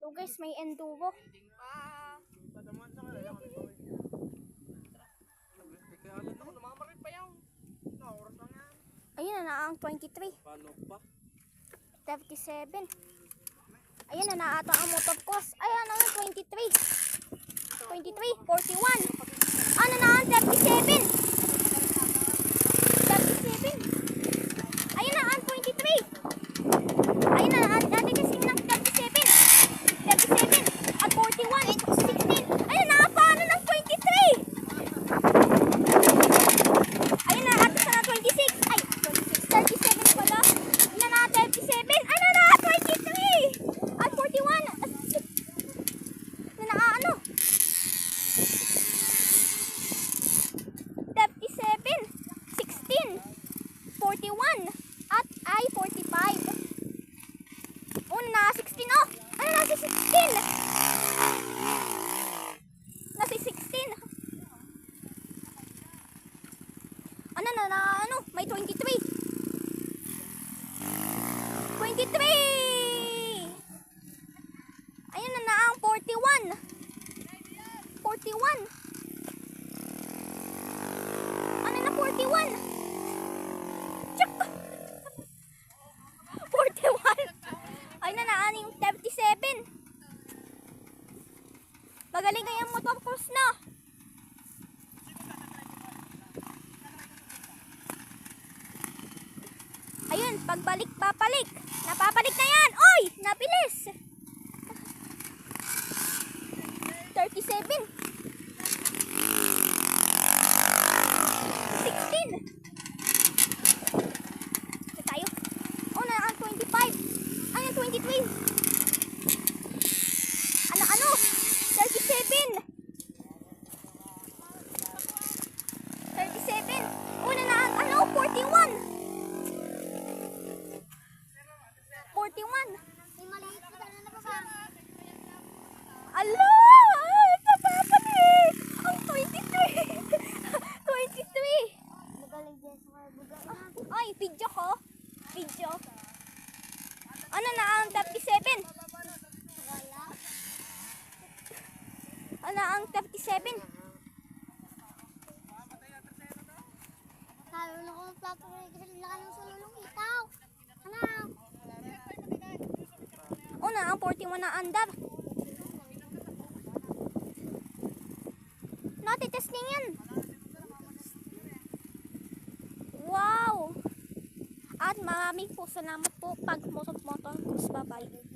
So guys, may enduro. Ayun na ang 23. 37. Ayun na ata ang motocross. Ayun na ang 23. 23, 41. Ano na ang 37? 37. Ayun na ang 23. Ayun na ang dati kasi ng 37. 37 at 41 at 16. Ayun na paano ng 23? Ayun na ata sa 26. Ay, 36, 37 pala. Ayun na 37. Ayun na 23 at 41. Ayun na ano? 37, 16, 41 at ay 45. Oh, na 16 oh. Ano na si 16? Na si 16. Ano na ano? May 23. 23. Ayun na ang 41. 41. Ano na 41? Check! 41. Ay na naan yung 37. Magaling ngayong motocross na. Ayun, pagbalik, papalik. Napapalik na yan. Oy, nabilis. 37. 16. Ito tayo. Oh, na ang 25. Ano 23? Ano? 37. 37. Oh, na ang ano 41. 41. May maliit pa na baba. Ala! Napapalik! Ang 23. 23. Magaling din sa mga buga na. Ay, video ko. Video. Ano na ang 37? Wala. Ano ang 37? Sabi mo kung plato rin kasi laka ng sululong itaw. Ano? Una ang 41 na andar. Natitesting yan. Wow! At maraming po salamat po pag motor-motor. Bye-bye.